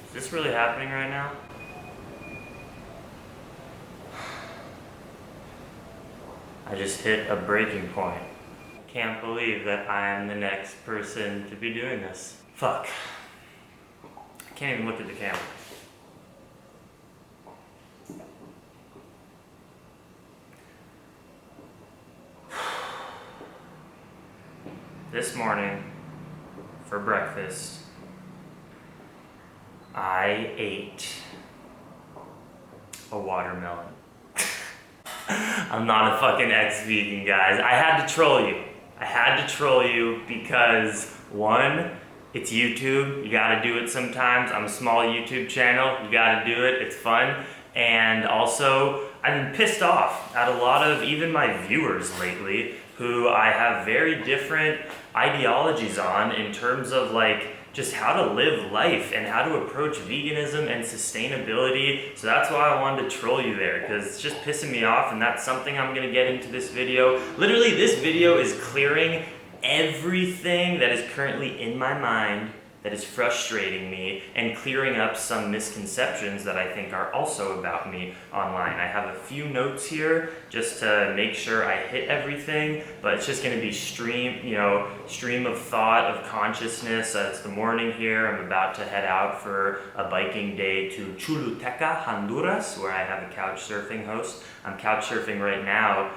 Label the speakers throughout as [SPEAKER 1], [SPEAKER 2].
[SPEAKER 1] Is this really happening right now? I just hit a breaking point. Can't believe that I am the next person to be doing this. Fuck. I can't even look at the camera. This morning, for breakfast, I ate a watermelon. I'm not a fucking ex-vegan, guys. I had to troll you. I had to troll you because, one, it's YouTube. You gotta do it sometimes. I'm a small YouTube channel. You gotta do it. It's fun. And also, I've been pissed off at a lot of even my viewers lately who I have very different ideologies on in terms of like just how to live life and how to approach veganism and sustainability. So that's why I wanted to troll you there, because it's just pissing me off, and that's something I'm gonna get into this video. Literally, this video is clearing everything that is currently in my mind that is frustrating me and clearing up some misconceptions that I think are also about me online. I have a few notes here just to make sure I hit everything, but it's just gonna be stream of thought, of consciousness. It's the morning here. I'm about to head out for a biking day to Choluteca, Honduras, where I have a couch surfing host. I'm couch surfing right now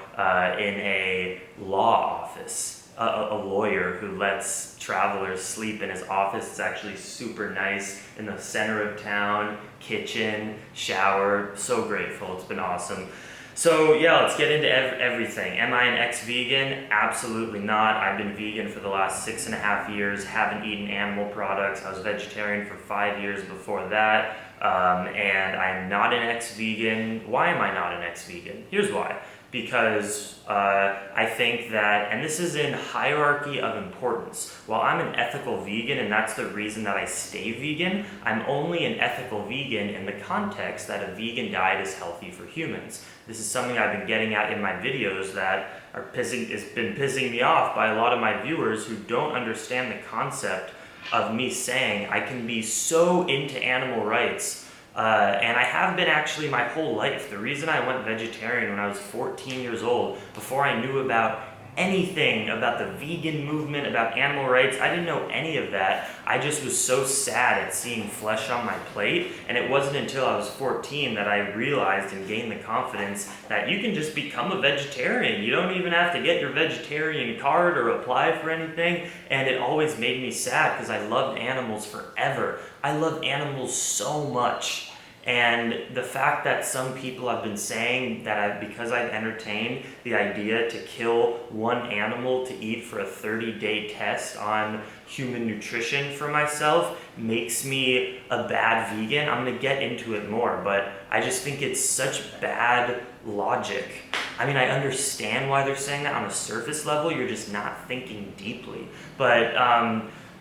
[SPEAKER 1] in a law office. A lawyer who lets travelers sleep in his office. It's actually super nice in the center of town, kitchen, shower. So grateful, it's been awesome. So yeah, let's get into everything. Am I an ex-vegan? Absolutely not. I've been vegan for the last 6.5 years, haven't eaten animal products. I was vegetarian for 5 years before that. And I'm not an ex-vegan. Why am I not an ex-vegan? Here's why. Because I think that, and this is in hierarchy of importance, while I'm an ethical vegan, and that's the reason that I stay vegan, I'm only an ethical vegan in the context that a vegan diet is healthy for humans. This is something I've been getting at in my videos that has been pissing me off by a lot of my viewers who don't understand the concept of me saying I can be so into animal rights. And I have been actually my whole life. The reason I went vegetarian when I was 14 years old, before I knew about anything about the vegan movement, about animal rights, I didn't know any of that. I just was so sad at seeing flesh on my plate, and it wasn't until I was 14 that I realized and gained the confidence that you can just become a vegetarian. You don't even have to get your vegetarian card or apply for anything, and it always made me sad because I loved animals forever. I love animals so much. And the fact that some people have been saying that because I've entertained the idea to kill one animal to eat for a 30-day test on human nutrition for myself makes me a bad vegan. I'm gonna get into it more, but I just think it's such bad logic. I mean, I understand why they're saying that on a surface level. You're just not thinking deeply. But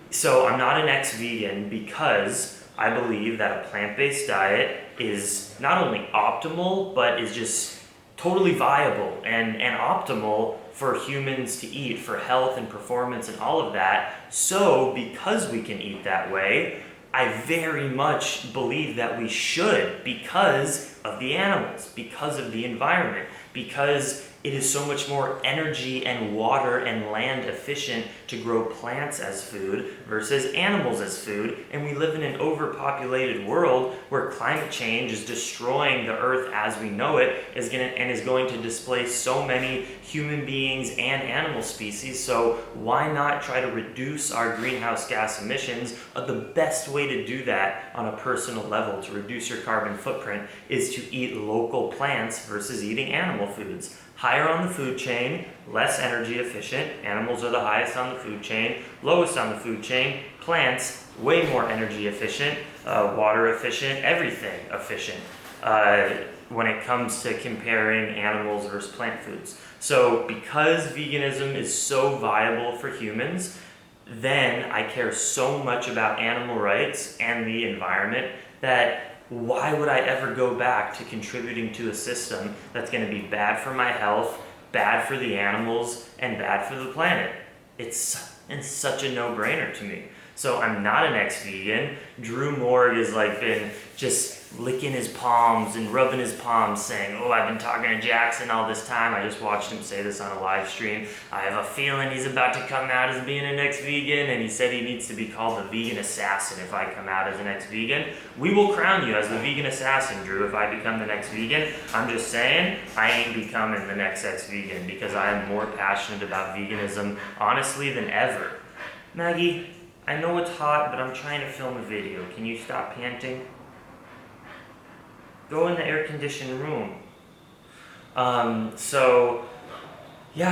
[SPEAKER 1] so I'm not an ex-vegan because I believe that a plant-based diet is not only optimal, but is just totally viable and optimal for humans to eat for health and performance and all of that. So because we can eat that way, I very much believe that we should, because of the animals, because of the environment, because it is so much more energy and water and land efficient to grow plants as food versus animals as food. And we live in an overpopulated world where climate change is destroying the earth as we know it, is going to displace so many human beings and animal species. So why not try to reduce our greenhouse gas emissions? The best way to do that on a personal level, to reduce your carbon footprint, is to eat local plants versus eating animal foods. Higher on the food chain, less energy efficient. Animals are the highest on the food chain. Lowest on the food chain, plants, way more energy efficient, water efficient, everything efficient when it comes to comparing animals versus plant foods. So because veganism is so viable for humans, then I care so much about animal rights and the environment that why would I ever go back to contributing to a system that's going to be bad for my health, bad for the animals, and bad for the planet? It's such a no-brainer to me. So I'm not an ex-vegan. Drew Morg has like been just licking his palms and rubbing his palms saying, oh, I've been talking to Jackson all this time. I just watched him say this on a live stream. I have a feeling he's about to come out as being an ex-vegan, and he said he needs to be called the vegan assassin if I come out as an ex-vegan. We will crown you as the vegan assassin, Drew, if I become the next vegan. I'm just saying, I ain't becoming the next ex-vegan because I am more passionate about veganism, honestly, than ever. Maggie, I know it's hot, but I'm trying to film a video. Can you stop panting? Go in the air-conditioned room. Yeah,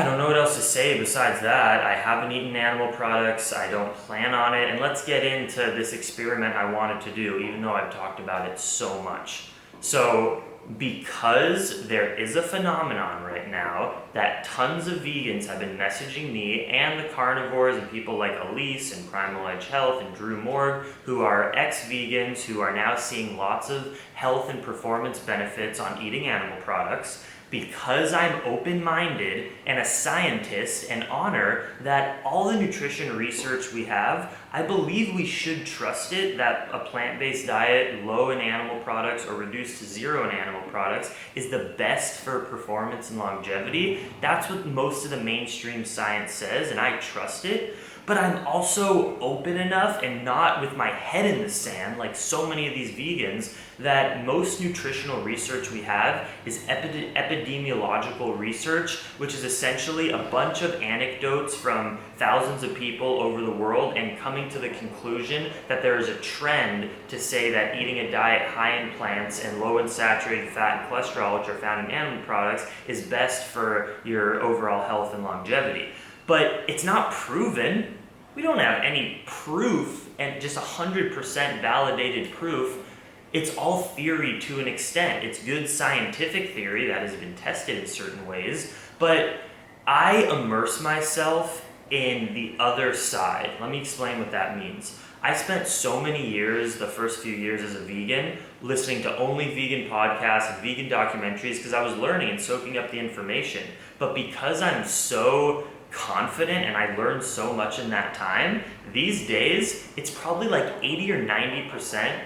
[SPEAKER 1] I don't know what else to say besides that. I haven't eaten animal products. I don't plan on it. And let's get into this experiment I wanted to do, even though I've talked about it so much. So, because there is a phenomenon right now that tons of vegans have been messaging me and the carnivores and people like Elise and Primal Edge Health and Drew Morg, who are ex-vegans who are now seeing lots of health and performance benefits on eating animal products, because I'm open-minded and a scientist and honor that all the nutrition research we have, I believe we should trust it that a plant-based diet, low in animal products or reduced to zero in animal products, is the best for performance and longevity. That's what most of the mainstream science says, and I trust it. But I'm also open enough and not with my head in the sand like so many of these vegans that most nutritional research we have is epidemiological research, which is essentially a bunch of anecdotes from thousands of people over the world and coming to the conclusion that there is a trend to say that eating a diet high in plants and low in saturated fat and cholesterol, which are found in animal products, is best for your overall health and longevity. But it's not proven. We don't have any proof, and just 100% validated proof. It's all theory to an extent. It's good scientific theory that has been tested in certain ways, but I immerse myself in the other side. Let me explain what that means. I spent so many years, the first few years as a vegan, listening to only vegan podcasts and vegan documentaries because I was learning and soaking up the information. But because I'm so confident and I learned so much in that time, these days it's probably like 80 or 90%.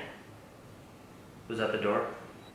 [SPEAKER 1] Was that the door?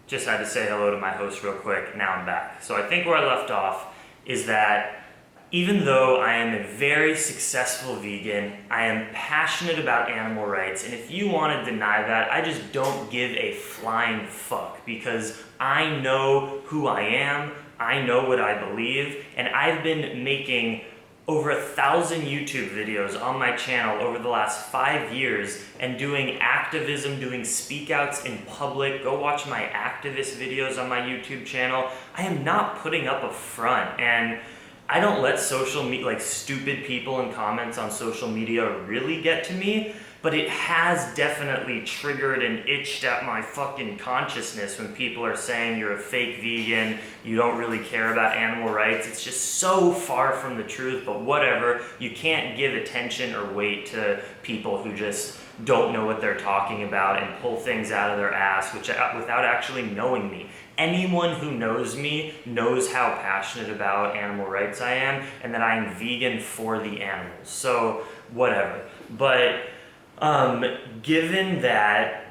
[SPEAKER 1] Just had to say hello to my host real quick. Now I'm back. So I think where I left off is that even though I am a very successful vegan, I am passionate about animal rights, and if you want to deny that, I just don't give a flying fuck because I know who I am, I know what I believe, and I've been making over 1,000 YouTube videos on my channel over the last 5 years and doing activism, doing speak outs in public. Go watch my activist videos on my YouTube channel. I am not putting up a front, and I don't let social media, like stupid people in comments on social media really get to me, but it has definitely triggered and itched at my fucking consciousness when people are saying you're a fake vegan, you don't really care about animal rights. It's just so far from the truth, but whatever. You can't give attention or weight to people who just don't know what they're talking about and pull things out of their ass without actually knowing me. Anyone who knows me knows how passionate about animal rights I am and that I am vegan for the animals. So whatever. But given that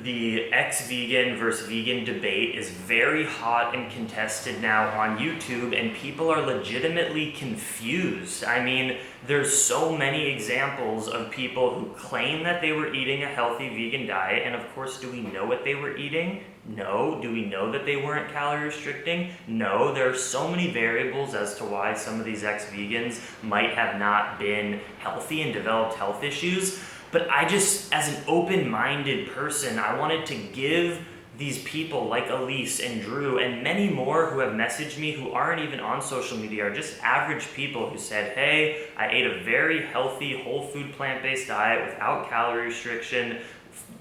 [SPEAKER 1] the ex-vegan versus vegan debate is very hot and contested now on YouTube, and people are legitimately confused. I mean, there's so many examples of people who claim that they were eating a healthy vegan diet, and of course, do we know what they were eating? No. Do we know that they weren't calorie restricting? No. There are so many variables as to why some of these ex-vegans might have not been healthy and developed health issues. But I just, as an open-minded person, I wanted to give these people like Elise and Drew and many more who have messaged me who aren't even on social media, are just average people who said, hey, I ate a very healthy, whole food, plant-based diet without calorie restriction,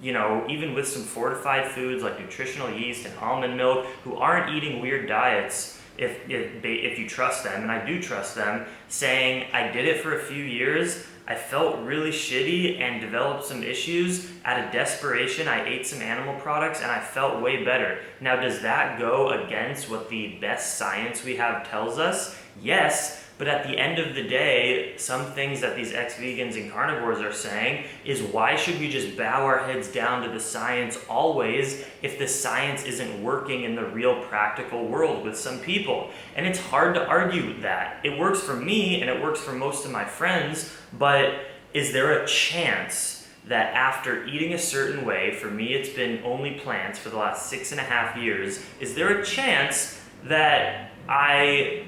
[SPEAKER 1] you know, even with some fortified foods like nutritional yeast and almond milk, who aren't eating weird diets if you trust them, and I do trust them, saying I did it for a few years, I felt really shitty and developed some issues. Out of desperation, I ate some animal products and I felt way better. Now, does that go against what the best science we have tells us? Yes, But at the end of the day, some things that these ex-vegans and carnivores are saying is, why should we just bow our heads down to the science always if the science isn't working in the real practical world with some people? And it's hard to argue with that. It works for me and it works for most of my friends, but is there a chance that after eating a certain way, for me it's been only plants for the last 6.5 years, is there a chance that I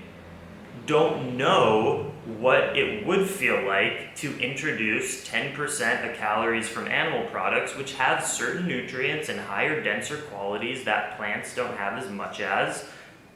[SPEAKER 1] don't know what it would feel like to introduce 10% of calories from animal products, which have certain nutrients and higher, denser qualities that plants don't have as much as?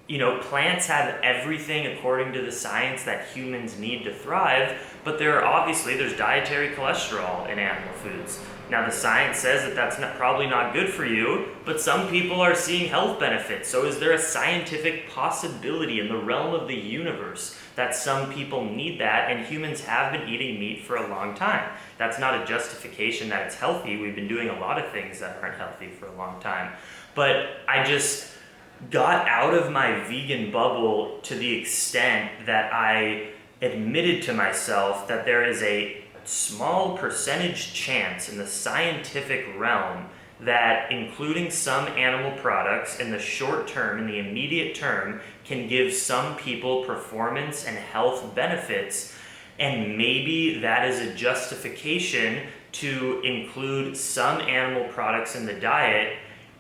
[SPEAKER 1] You know, plants have everything according to the science that humans need to thrive, but there's dietary cholesterol in animal foods. Now the science says that that's probably not good for you, but some people are seeing health benefits. So is there a scientific possibility in the realm of the universe that some people need that, and humans have been eating meat for a long time? That's not a justification that it's healthy. We've been doing a lot of things that aren't healthy for a long time. But I just got out of my vegan bubble to the extent that I admitted to myself that there is a small percentage chance in the scientific realm that including some animal products in the short term, in the immediate term, can give some people performance and health benefits. And maybe that is a justification to include some animal products in the diet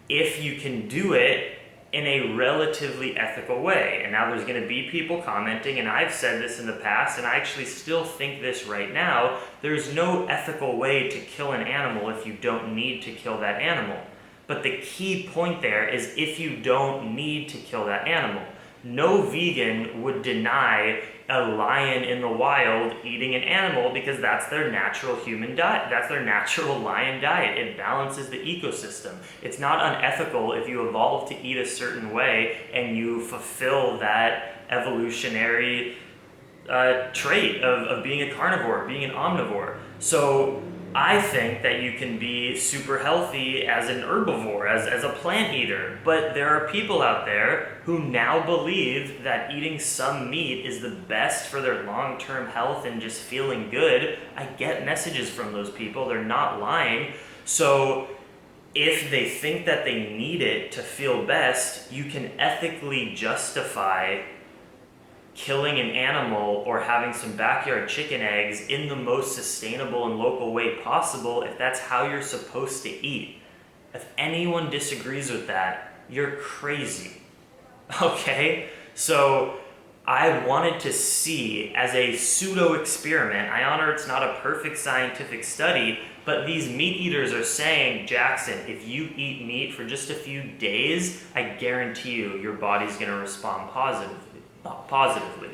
[SPEAKER 1] if you can do it in a relatively ethical way. And now there's going to be people commenting, and I've said this in the past, and I actually still think this right now, there's no ethical way to kill an animal if you don't need to kill that animal. But the key point there is, if you don't need to kill that animal, no vegan would deny a lion in the wild eating an animal, because that's their natural human diet. That's their natural lion diet. It balances the ecosystem. It's not unethical if you evolve to eat a certain way and you fulfill that evolutionary trait of being a carnivore, being an omnivore. So I think that you can be super healthy as an herbivore, as a plant eater, but there are people out there who now believe that eating some meat is the best for their long-term health and just feeling good. I get messages from those people, they're not lying. So if they think that they need it to feel best, you can ethically justify killing an animal or having some backyard chicken eggs in the most sustainable and local way possible if that's how you're supposed to eat. If anyone disagrees with that, you're crazy. Okay? So I wanted to see, as a pseudo experiment, I honor it's not a perfect scientific study, but these meat eaters are saying, Jackson, if you eat meat for just a few days, I guarantee you your body's going to respond positively.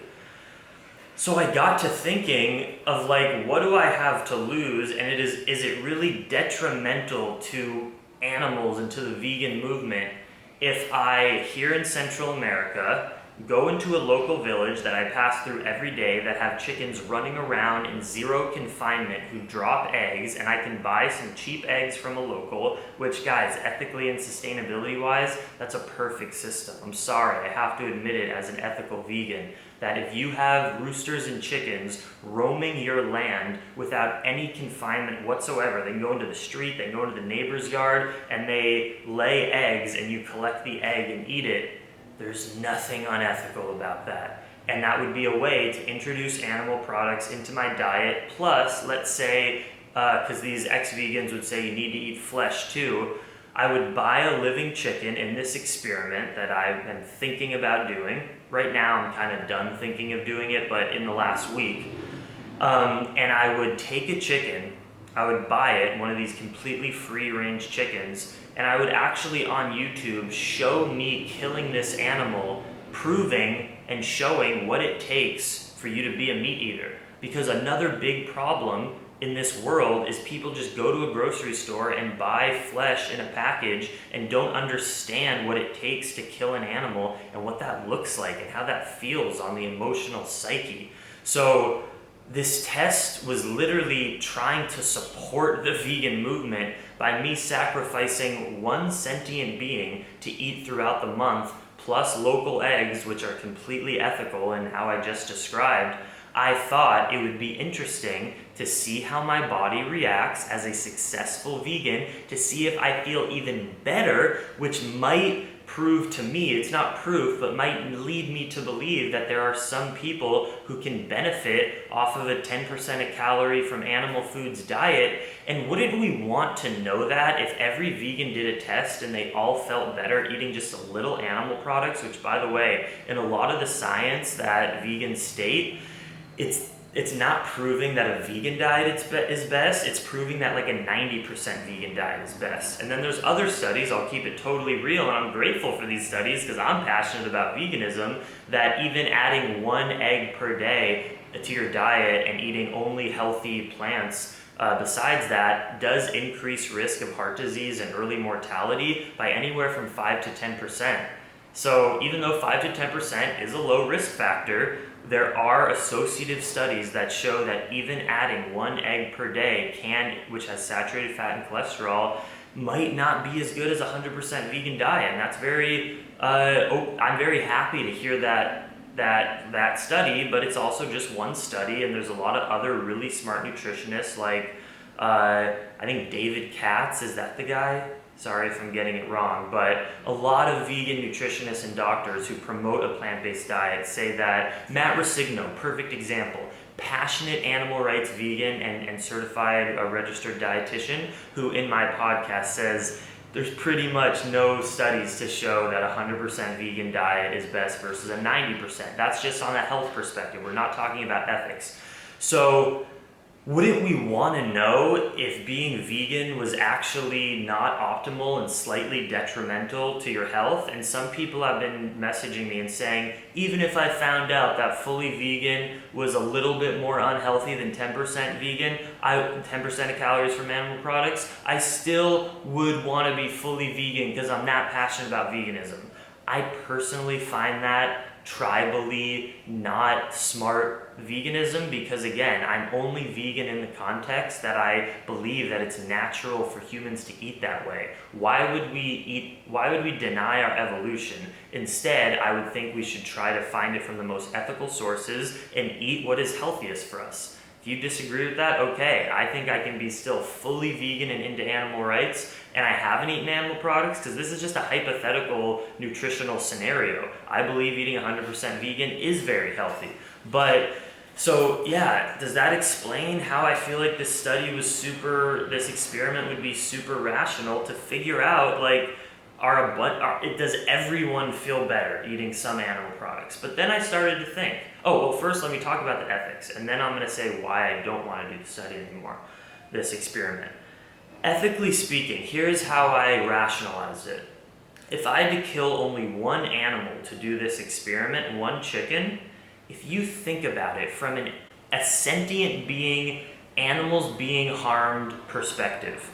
[SPEAKER 1] So I got to thinking of, like, what do I have to lose, and is it really detrimental to animals and to the vegan movement if I, here in Central America, go into a local village that I pass through every day that have chickens running around in zero confinement who drop eggs, and I can buy some cheap eggs from a local, which, guys, ethically and sustainability wise, that's a perfect system. I'm sorry, I have to admit it as an ethical vegan, that if you have roosters and chickens roaming your land without any confinement whatsoever, they can go into the street, they can go into the neighbor's yard, and they lay eggs, and you collect the egg and eat it, there's nothing unethical about that. And that would be a way to introduce animal products into my diet. Plus, let's say, because these ex-vegans would say you need to eat flesh too, I would buy a living chicken in this experiment that I am thinking about doing. Right now I'm kind of done thinking of doing it, but in the last week. And I would take a chicken, I would buy it, one of these completely free-range chickens, and I would actually on YouTube show me killing this animal, proving and showing what it takes for you to be a meat eater. Because another big problem in this world is people just go to a grocery store and buy flesh in a package and don't understand what it takes to kill an animal and what that looks like and how that feels on the emotional psyche. So this test was literally trying to support the vegan movement by me sacrificing one sentient being to eat throughout the month, plus local eggs, which are completely ethical in how I just described, I thought it would be interesting to see how my body reacts as a successful vegan, to see if I feel even better, which might prove to me, it's not proof, but might lead me to believe that there are some people who can benefit off of a 10% a calorie from animal foods diet. And wouldn't we want to know that if every vegan did a test and they all felt better eating just a little animal products, which, by the way, in a lot of the science that vegans state, it's not proving that a vegan diet is best, it's proving that like a 90% vegan diet is best. And then there's other studies, I'll keep it totally real, and I'm grateful for these studies because I'm passionate about veganism, that even adding 1 egg per day to your diet and eating only healthy plants besides that does increase risk of heart disease and early mortality by anywhere from 5 to 10%. So even though 5 to 10% is a low risk factor, there are associative studies that show that even adding 1 egg per day which has saturated fat and cholesterol, might not be as good as a 100% vegan diet. And that's I'm very happy to hear that study, but it's also just one study, and there's a lot of other really smart nutritionists like, I think David Katz, is that the guy? Sorry if I'm getting it wrong, but a lot of vegan nutritionists and doctors who promote a plant-based diet say that. Matt Rosigno, perfect example, passionate animal rights vegan and certified registered dietitian, who in my podcast says there's pretty much no studies to show that a 100% vegan diet is best versus a 90%. That's just on a health perspective. We're not talking about ethics. So wouldn't we want to know if being vegan was actually not optimal and slightly detrimental to your health? And some people have been messaging me and saying, even if I found out that fully vegan was a little bit more unhealthy than 10% vegan, 10% of calories from animal products, I still would want to be fully vegan because I'm not passionate about veganism. I personally find that tribally not smart veganism, because again, I'm only vegan in the context that I believe that it's natural for humans to eat that way. Why would we deny our evolution? Instead, I would think we should try to find it from the most ethical sources and eat what is healthiest for us. If you disagree with that, okay, I think I can be still fully vegan and into animal rights, and I haven't eaten animal products because this is just a hypothetical nutritional scenario. I believe eating 100% vegan is very healthy. But, so yeah, does that explain how I feel like this experiment would be super rational to figure out, like, does everyone feel better eating some animal products? But then I started to think, first let me talk about the ethics, and then I'm going to say why I don't want to do the study anymore, this experiment. Ethically speaking, here's how I rationalized it. If I had to kill only 1 animal to do this experiment, 1 chicken, if you think about it from a sentient being, animals being harmed perspective,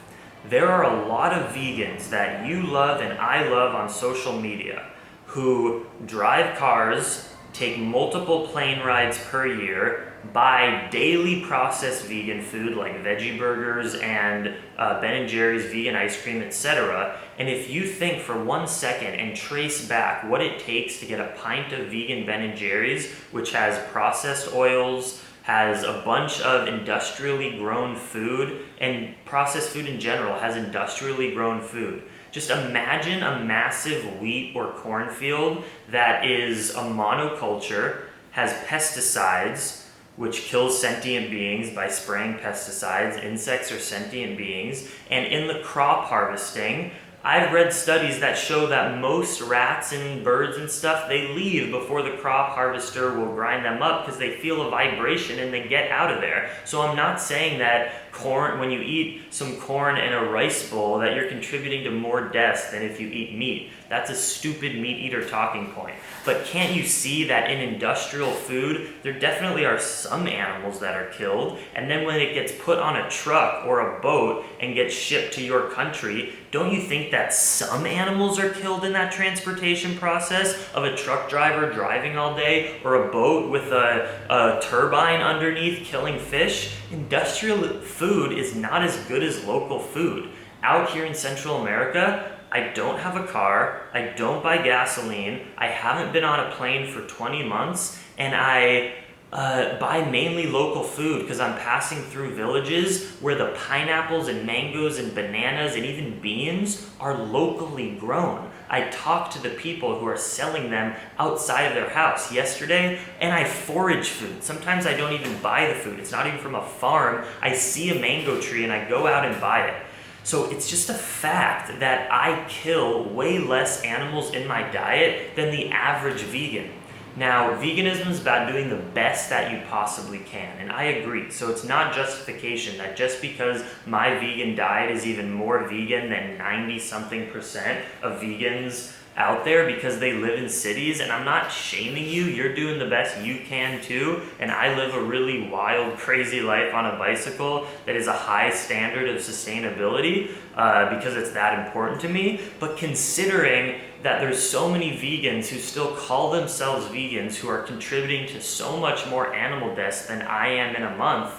[SPEAKER 1] there are a lot of vegans that you love and I love on social media who drive cars, take multiple plane rides per year, buy daily processed vegan food like veggie burgers and Ben & Jerry's vegan ice cream, etc. And if you think for 1 second and trace back what it takes to get a pint of vegan Ben & Jerry's, which has processed oils, has a bunch of industrially grown food, and processed food in general has industrially grown food. Just imagine a massive wheat or cornfield that is a monoculture, has pesticides, which kills sentient beings by spraying pesticides. Insects are sentient beings. And in the crop harvesting, I've read studies that show that most rats and birds and stuff, they leave before the crop harvester will grind them up because they feel a vibration and they get out of there. So I'm not saying that when you eat some corn in a rice bowl, that you're contributing to more deaths than if you eat meat. That's a stupid meat eater talking point. But can't you see that in industrial food, there definitely are some animals that are killed, and then when it gets put on a truck or a boat and gets shipped to your country, don't you think that some animals are killed in that transportation process of a truck driver driving all day or a boat with a turbine underneath killing fish? Industrial food is not as good as local food. Out here in Central America, I don't have a car, I don't buy gasoline, I haven't been on a plane for 20 months, and I buy mainly local food because I'm passing through villages where the pineapples and mangoes and bananas and even beans are locally grown. I talk to the people who are selling them outside of their house yesterday, and I forage food. Sometimes I don't even buy the food. It's not even from a farm. I see a mango tree and I go out and buy it. So it's just a fact that I kill way less animals in my diet than the average vegan. Now, veganism is about doing the best that you possibly can, and I agree. So it's not justification that just because my vegan diet is even more vegan than 90-something% of vegans out there because they live in cities, and I'm not shaming you, you're doing the best you can too, and I live a really wild, crazy life on a bicycle that is a high standard of sustainability because it's that important to me. But considering that there's so many vegans who still call themselves vegans who are contributing to so much more animal deaths than I am in a month,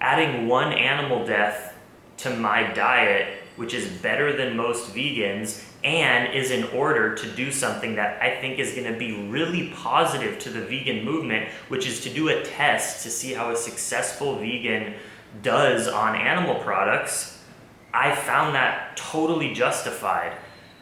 [SPEAKER 1] adding one animal death to my diet, which is better than most vegans, and is in order to do something that I think is going to be really positive to the vegan movement, which is to do a test to see how a successful vegan does on animal products, I found that totally justified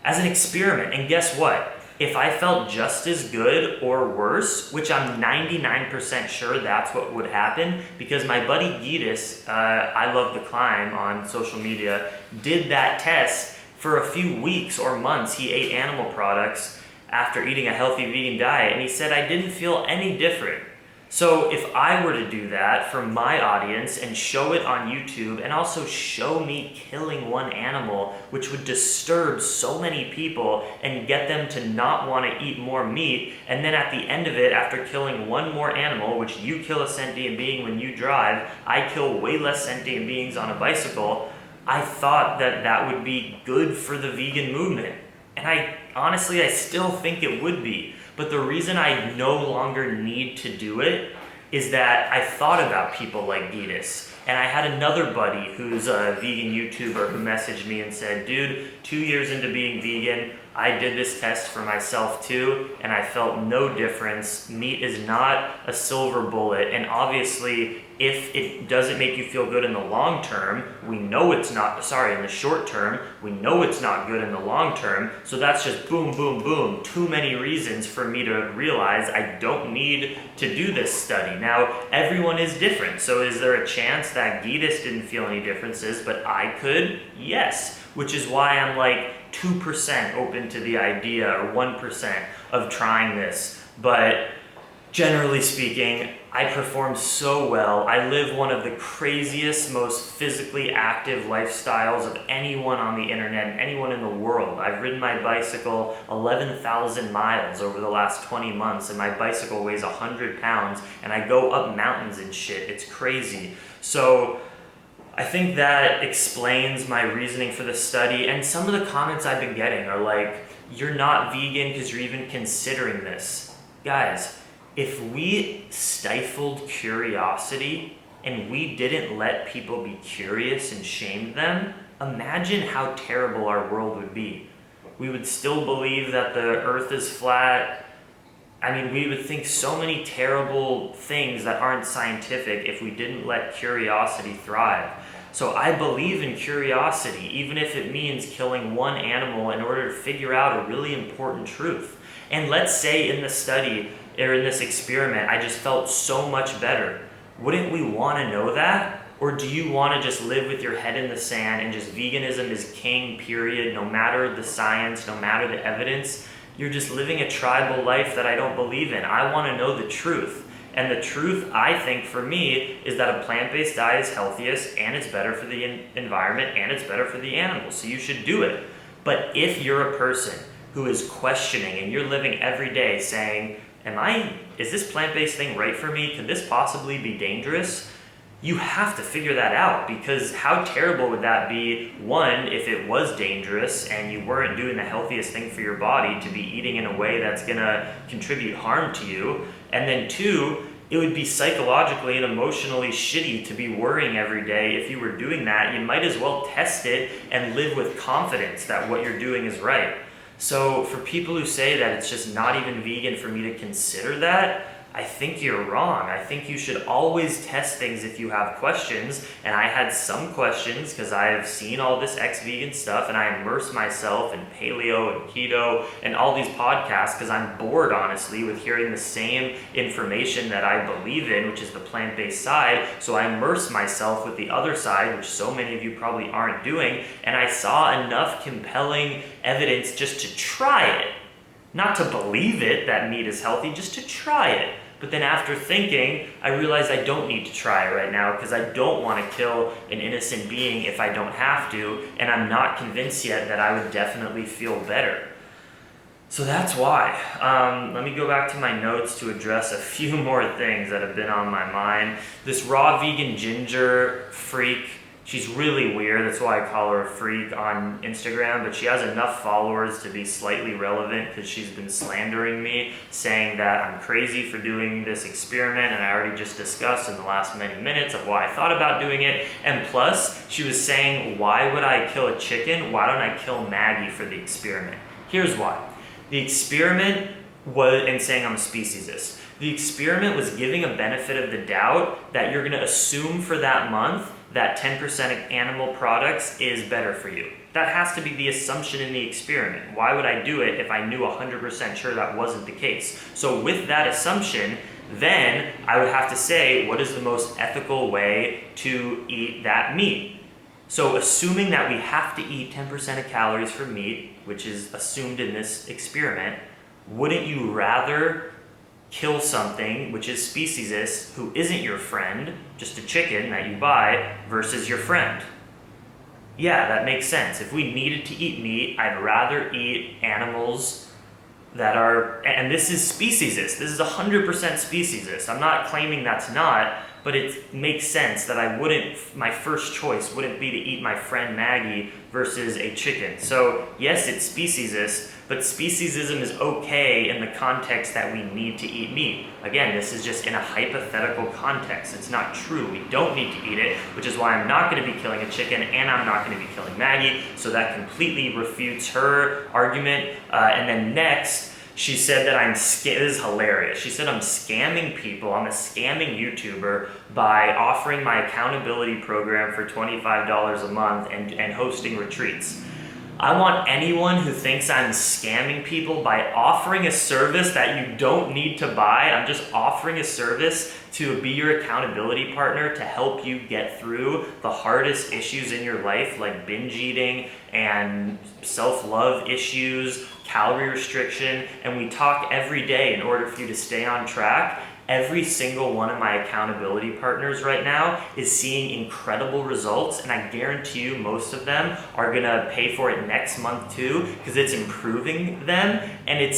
[SPEAKER 1] as an experiment. And guess what? If I felt just as good or worse, which I'm 99% sure that's what would happen, because my buddy Gitas, I Love the Climb on social media, did that test for a few weeks or months. He ate animal products after eating a healthy vegan diet, and he said, I didn't feel any different. So if I were to do that for my audience and show it on YouTube and also show me killing one animal, which would disturb so many people and get them to not want to eat more meat, and then at the end of it, after killing one more animal, which you kill a sentient being when you drive, I kill way less sentient beings on a bicycle, I thought that that would be good for the vegan movement. And I still think it would be. But the reason I no longer need to do it is that I thought about people like Gitas. And I had another buddy who's a vegan YouTuber who messaged me and said, dude, 2 years into being vegan, I did this test for myself too, and I felt no difference. Meat is not a silver bullet, and obviously, if it doesn't make you feel good in the long term, we know it's not, in the short term, we know it's not good in the long term, so that's just boom, boom, boom, too many reasons for me to realize I don't need to do this study. Now, everyone is different, so is there a chance that Gitas didn't feel any differences, but I could? Yes, which is why I'm like 2% open to the idea, or 1% of trying this. But generally speaking, I perform so well. I live one of the craziest, most physically active lifestyles of anyone on the internet and anyone in the world. I've ridden my bicycle 11,000 miles over the last 20 months, and my bicycle weighs 100 pounds, and I go up mountains and shit. It's crazy. So I think that explains my reasoning for the study, and some of the comments I've been getting are like, you're not vegan because you're even considering this. Guys, if we stifled curiosity and we didn't let people be curious and shamed them, imagine how terrible our world would be. We would still believe that the earth is flat. I mean, we would think so many terrible things that aren't scientific if we didn't let curiosity thrive. So I believe in curiosity, even if it means killing one animal in order to figure out a really important truth. And let's say in the study, or in this experiment, I just felt so much better. Wouldn't we want to know that? Or do you want to just live with your head in the sand and just veganism is king, period, no matter the science, no matter the evidence? You're just living a tribal life that I don't believe in. I want to know the truth. And the truth, I think, for me, is that a plant-based diet is healthiest, and it's better for the environment, and it's better for the animals, so you should do it. But if you're a person who is questioning, and you're living every day saying, is this plant-based thing right for me? Could this possibly be dangerous? You have to figure that out, because how terrible would that be, one, if it was dangerous and you weren't doing the healthiest thing for your body to be eating in a way that's gonna contribute harm to you, and then two, it would be psychologically and emotionally shitty to be worrying every day. If you were doing that, you might as well test it and live with confidence that what you're doing is right. So for people who say that it's just not even vegan for me to consider that, I think you're wrong. I think you should always test things if you have questions. And I had some questions because I have seen all this ex-vegan stuff, and I immerse myself in paleo and keto and all these podcasts because I'm bored, honestly, with hearing the same information that I believe in, which is the plant-based side. So I immerse myself with the other side, which so many of you probably aren't doing. And I saw enough compelling evidence just to try it. Not to believe it, that meat is healthy, just to try it. But then after thinking, I realized I don't need to try it right now because I don't want to kill an innocent being if I don't have to, and I'm not convinced yet that I would definitely feel better. So that's why. Let me go back to my notes to address a few more things that have been on my mind. This raw vegan ginger freak, she's really weird. That's why I call her a freak on Instagram, but she has enough followers to be slightly relevant because she's been slandering me, saying that I'm crazy for doing this experiment, and I already just discussed in the last many minutes of why I thought about doing it. And plus, she was saying, why would I kill a chicken? Why don't I kill Maggie for the experiment? Here's why. The experiment was, and saying I'm a speciesist, the experiment was giving a benefit of the doubt that you're gonna assume for that month that 10% of animal products is better for you. That has to be the assumption in the experiment. Why would I do it if I knew 100% sure that wasn't the case? So with that assumption, then I would have to say, what is the most ethical way to eat that meat? So assuming that we have to eat 10% of calories for meat, which is assumed in this experiment, wouldn't you rather kill something which is speciesist, who isn't your friend, just a chicken that you buy, versus your friend? Yeah, that makes sense. If we needed to eat meat, I'd rather eat animals that are, and this is speciesist, this is 100% speciesist. I'm not claiming that's not, but it makes sense that I wouldn't, my first choice wouldn't be to eat my friend Maggie versus a chicken. So yes, it's speciesist, but speciesism is okay in the context that we need to eat meat. Again, this is just in a hypothetical context. It's not true. We don't need to eat it, which is why I'm not going to be killing a chicken, and I'm not going to be killing Maggie. So that completely refutes her argument. And then next, she said that this is hilarious. She said I'm scamming people. I'm a scamming YouTuber by offering my accountability program for $25 a month and hosting retreats. I want anyone who thinks I'm scamming people by offering a service that you don't need to buy. I'm just offering a service to be your accountability partner to help you get through the hardest issues in your life, like binge eating and self-love issues, calorie restriction, and we talk every day in order for you to stay on track. Every single one of my accountability partners right now is seeing incredible results, and I guarantee you most of them are gonna pay for it next month too, because it's improving them, and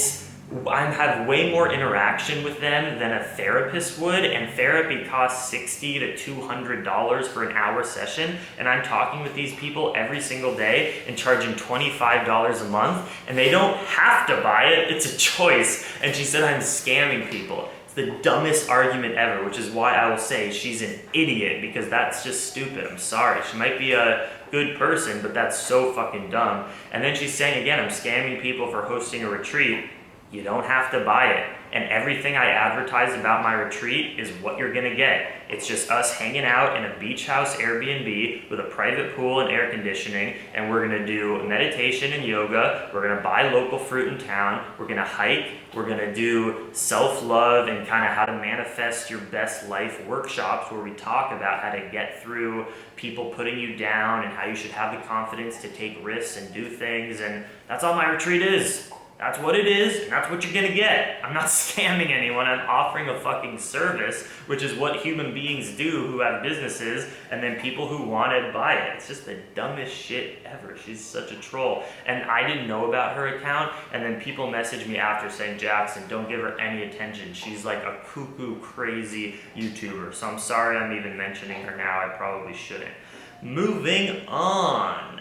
[SPEAKER 1] I have way more interaction with them than a therapist would, and therapy costs $60 to $200 for an hour session, and I'm talking with these people every single day and charging $25 a month, and they don't have to buy it, it's a choice. And she said I'm scamming people. It's the dumbest argument ever, which is why I will say she's an idiot, because that's just stupid. I'm sorry. She might be a good person, but that's so fucking dumb. And then she's saying again, I'm scamming people for hosting a retreat. You don't have to buy it. And everything I advertise about my retreat is what you're gonna get. It's just us hanging out in a beach house Airbnb with a private pool and air conditioning, and we're gonna do meditation and yoga, we're gonna buy local fruit in town, we're gonna hike, we're gonna do self-love and kind of how to manifest your best life workshops where we talk about how to get through people putting you down and how you should have the confidence to take risks and do things, and that's all my retreat is. That's what it is, and that's what you're gonna get. I'm not scamming anyone, I'm offering a fucking service, which is what human beings do who have businesses, and then people who want to buy it. It's just the dumbest shit ever. She's such a troll. And I didn't know about her account, and then people messaged me after saying, Jackson, don't give her any attention. She's like a cuckoo, crazy YouTuber. So I'm sorry I'm even mentioning her now, I probably shouldn't. Moving on.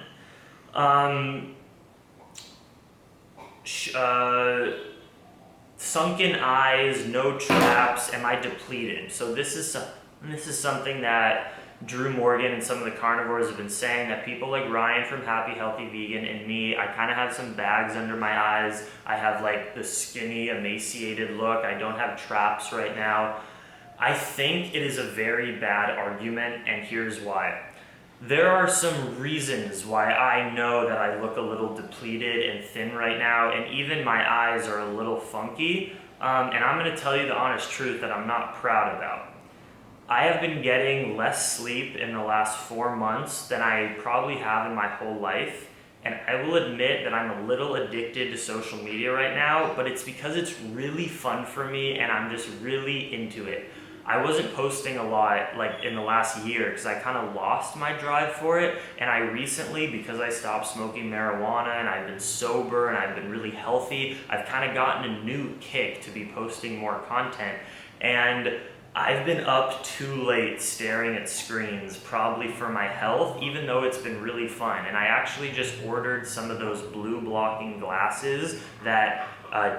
[SPEAKER 1] sunken eyes, no traps, am I depleted? So this is something that Drew Morgan and some of the carnivores have been saying, that people like Ryan from Happy Healthy Vegan and me, I kind of have some bags under my eyes. I have like the skinny, emaciated look. I don't have traps right now. I think it is a very bad argument, and here's why. There are some reasons why I know that I look a little depleted and thin right now, and even my eyes are a little funky, and I'm going to tell you the honest truth that I'm not proud about. I have been getting less sleep in the last 4 months than I probably have in my whole life, and I will admit that I'm a little addicted to social media right now, but it's because it's really fun for me and I'm just really into it. I wasn't posting a lot like in the last year because I kind of lost my drive for it, and I recently, because I stopped smoking marijuana and I've been sober and I've been really healthy, I've kind of gotten a new kick to be posting more content, and I've been up too late staring at screens, probably for my health, even though it's been really fun. And I actually just ordered some of those blue blocking glasses that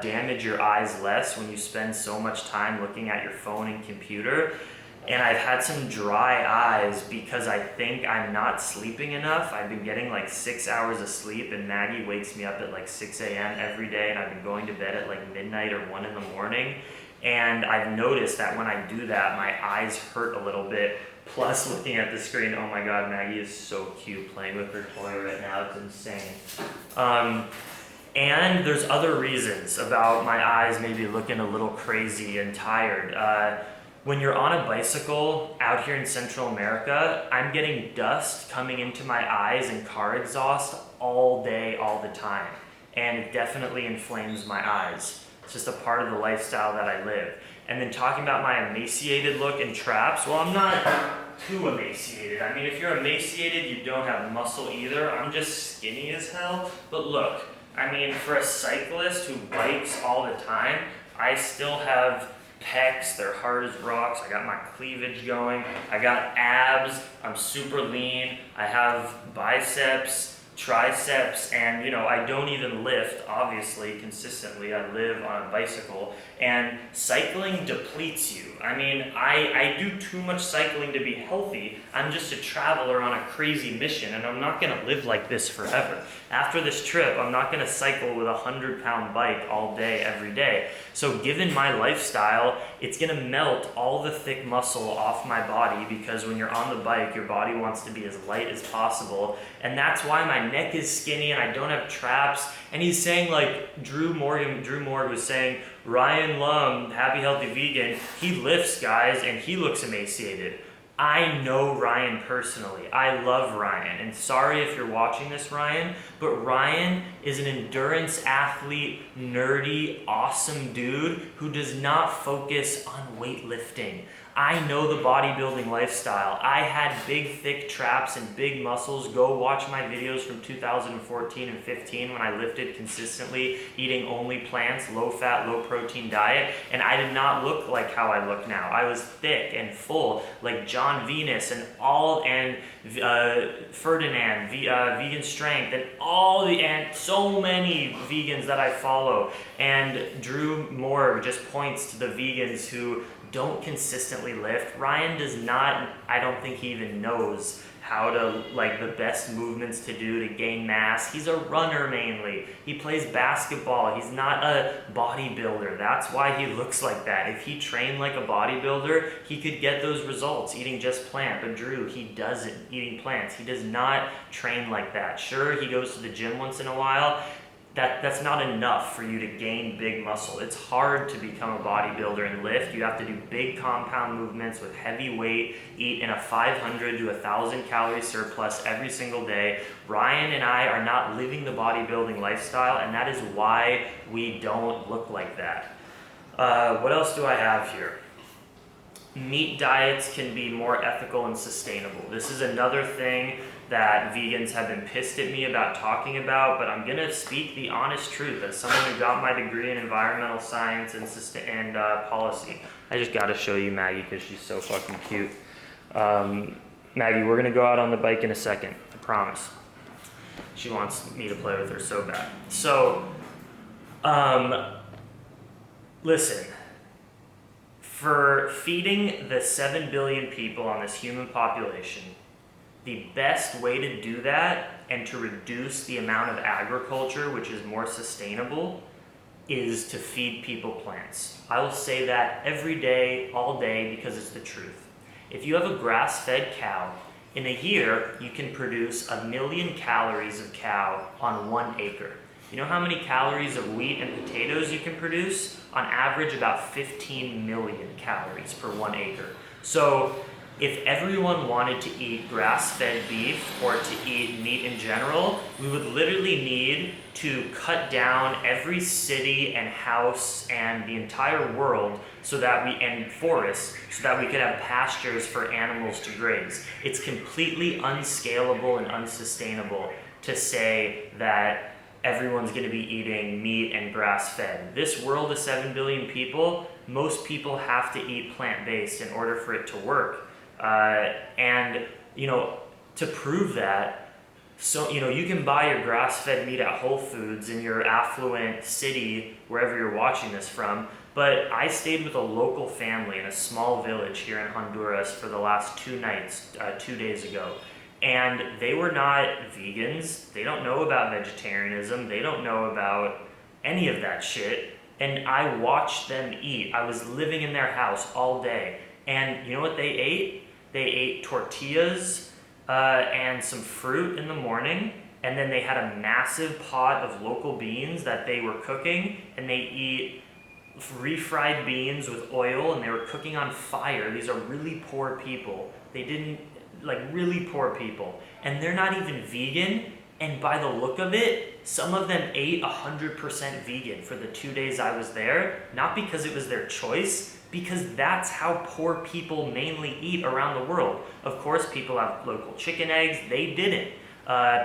[SPEAKER 1] damage your eyes less when you spend so much time looking at your phone and computer. And I've had some dry eyes because I think I'm not sleeping enough. I've been getting like 6 hours of sleep, and Maggie wakes me up at like 6 a.m. every day, and I've been going to bed at like midnight or 1 in the morning. And I've noticed that when I do that, my eyes hurt a little bit. Plus, looking at the screen, oh my God, Maggie is so cute playing with her toy right now. It's insane. And there's other reasons about my eyes maybe looking a little crazy and tired. When you're on a bicycle out here in Central America, I'm getting dust coming into my eyes and car exhaust all day, all the time. And it definitely inflames my eyes. It's just a part of the lifestyle that I live. And then talking about my emaciated look and traps, well, I'm not too emaciated. I mean, if you're emaciated, you don't have muscle either. I'm just skinny as hell. But look, I mean, for a cyclist who bikes all the time, I still have pecs, they're hard as rocks. I got my cleavage going. I got abs, I'm super lean. I have biceps, triceps, and I don't even lift, obviously, consistently. I live on a bicycle, and cycling depletes you. I mean, I do too much cycling to be healthy. I'm just a traveler on a crazy mission, and I'm not gonna live like this forever. After this trip, I'm not gonna cycle with a 100-pound bike all day, every day. So given my lifestyle, it's gonna melt all the thick muscle off my body, because when you're on the bike, your body wants to be as light as possible, and that's why my neck is skinny and I don't have traps. And he's saying, like, Drew Morgan was saying, Ryan Lum, Happy Healthy Vegan, he lifts, guys, and he looks emaciated. I know Ryan personally. I love Ryan. And sorry if you're watching this, Ryan, but Ryan is an endurance athlete, nerdy, awesome dude who does not focus on weightlifting. I know the bodybuilding lifestyle. I had big, thick traps and big muscles. Go watch my videos from 2014 and 15 when I lifted consistently, eating only plants, low-fat, low-protein diet, and I did not look like how I look now. I was thick and full, like John Venus and Ferdinand, Vegan Strength, and so many vegans that I follow. And Drew Moore just points to the vegans who don't consistently lift. Ryan does not, I don't think he even knows how to, like, the best movements to do to gain mass. He's a runner mainly. He plays basketball. He's not a bodybuilder. That's why he looks like that. If he trained like a bodybuilder, he could get those results eating just plant. But Drew, he doesn't eating plants. He does not train like that. Sure, he goes to the gym once in a while. That's not enough for you to gain big muscle. It's hard to become a bodybuilder and lift. You have to do big compound movements with heavy weight, eat in a 500 to 1,000 calorie surplus every single day. Ryan and I are not living the bodybuilding lifestyle, and that is why we don't look like that. What else do I have here? Meat diets can be more ethical and sustainable. This is another thing that vegans have been pissed at me about talking about, but I'm gonna speak the honest truth as someone who got my degree in environmental science and policy. I just gotta show you Maggie because she's so fucking cute. Maggie, we're gonna go out on the bike in a second, I promise. She wants me to play with her so bad. So, Listen, for feeding the 7 billion people on this human population, the best way to do that and to reduce the amount of agriculture, which is more sustainable, is to feed people plants. I will say that every day, all day, because it's the truth. If you have a grass-fed cow, in a year, you can produce 1 million calories of cow on 1 acre. You know how many calories of wheat and potatoes you can produce? On average, about 15 million calories per 1 acre. So if everyone wanted to eat grass-fed beef or to eat meat in general, we would literally need to cut down every city and house and the entire world and forests so that we could have pastures for animals to graze. It's completely unscalable and unsustainable to say that everyone's going to be eating meat and grass-fed. This world of 7 billion people, most people have to eat plant-based in order for it to work. And to prove that, you can buy your grass-fed meat at Whole Foods in your affluent city, wherever you're watching this from. But I stayed with a local family in a small village here in Honduras for the last 2 nights, 2 days ago. And they were not vegans. They don't know about vegetarianism. They don't know about any of that shit. And I watched them eat. I was living in their house all day. And you know what they ate? They ate tortillas and some fruit in the morning. And then they had a massive pot of local beans that they were cooking. And they eat refried beans with oil, and they were cooking on fire. These are really poor people. Really poor people. And they're not even vegan. And by the look of it, some of them ate 100% vegan for the 2 days I was there. Not because it was their choice, because that's how poor people mainly eat around the world. Of course, people have local chicken eggs. They didn't.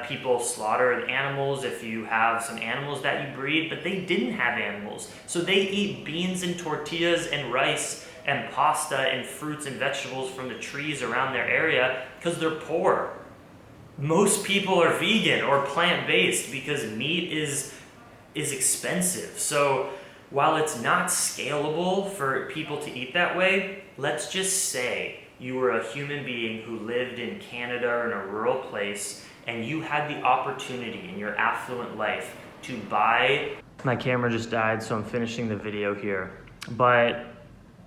[SPEAKER 1] People slaughter animals if you have some animals that you breed, but they didn't have animals. So they eat beans and tortillas and rice and pasta and fruits and vegetables from the trees around their area because they're poor. Most people are vegan or plant-based because meat is expensive. So while it's not scalable for people to eat that way, let's just say you were a human being who lived in Canada or in a rural place and you had the opportunity in your affluent life to buy... My camera just died, so I'm finishing the video here. But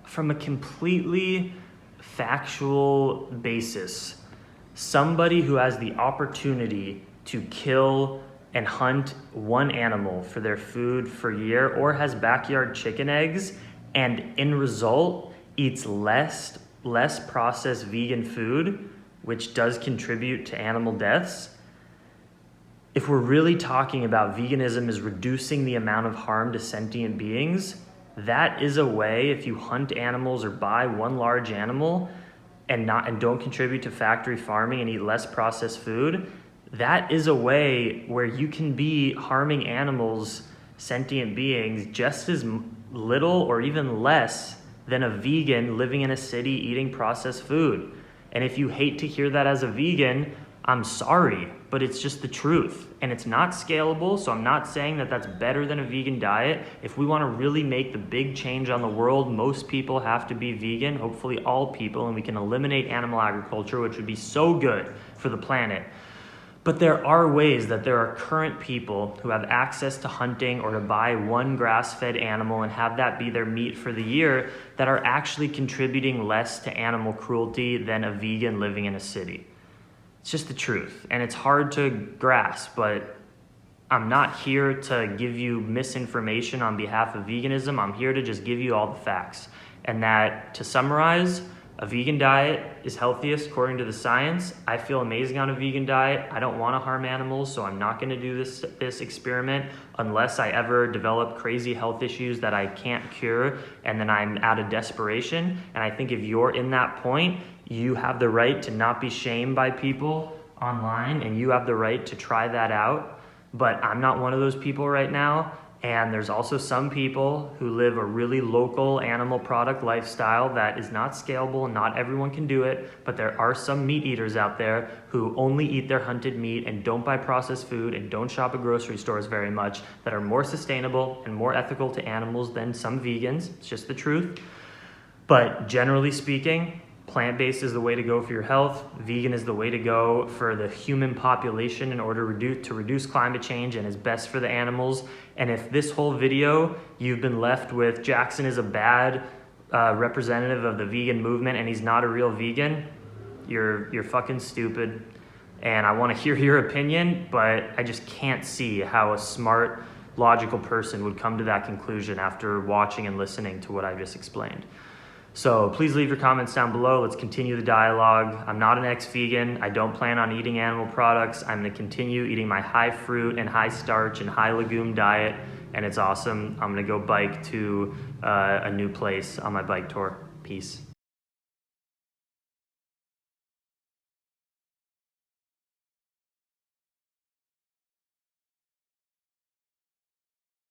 [SPEAKER 1] from a completely factual basis, somebody who has the opportunity to kill and hunt one animal for their food for a year, or has backyard chicken eggs, and in result eats less processed vegan food, which does contribute to animal deaths. If we're really talking about veganism is reducing the amount of harm to sentient beings, that is a way, if you hunt animals or buy one large animal and don't contribute to factory farming and eat less processed food, that is a way where you can be harming animals, sentient beings, just as little or even less than a vegan living in a city eating processed food. And if you hate to hear that as a vegan, I'm sorry, but it's just the truth. And it's not scalable, so I'm not saying that that's better than a vegan diet. If we want to really make the big change on the world, most people have to be vegan, hopefully all people, and we can eliminate animal agriculture, which would be so good for the planet. But there are ways that there are current people who have access to hunting or to buy one grass-fed animal and have that be their meat for the year that are actually contributing less to animal cruelty than a vegan living in a city. It's just the truth, and it's hard to grasp, but I'm not here to give you misinformation on behalf of veganism. I'm here to just give you all the facts. And that, to summarize, a vegan diet is healthiest according to the science. I feel amazing on a vegan diet. I don't want to harm animals, so I'm not going to do this experiment unless I ever develop crazy health issues that I can't cure, and then I'm out of desperation. And I think if you're in that point, you have the right to not be shamed by people online, and you have the right to try that out. But I'm not one of those people right now,
[SPEAKER 2] And there's also some people who live a really local animal product lifestyle that is not scalable, and not everyone can do it, but there are some meat eaters out there who only eat their hunted meat and don't buy processed food and don't shop at grocery stores very much, that are more sustainable and more ethical to animals than some vegans. It's just the truth. But generally speaking, plant-based is the way to go for your health. Vegan is the way to go for the human population in order to reduce climate change, and is best for the animals. And if this whole video you've been left with Jackson is a bad representative of the vegan movement and he's not a real vegan, you're fucking stupid. And I want to hear your opinion, but I just can't see how a smart, logical person would come to that conclusion after watching and listening to what I just explained. So please leave your comments down below. Let's continue the dialogue. I'm not an ex-vegan. I don't plan on eating animal products. I'm gonna continue eating my high fruit and high starch and high legume diet, and it's awesome. I'm gonna go bike to a new place on my bike tour. Peace.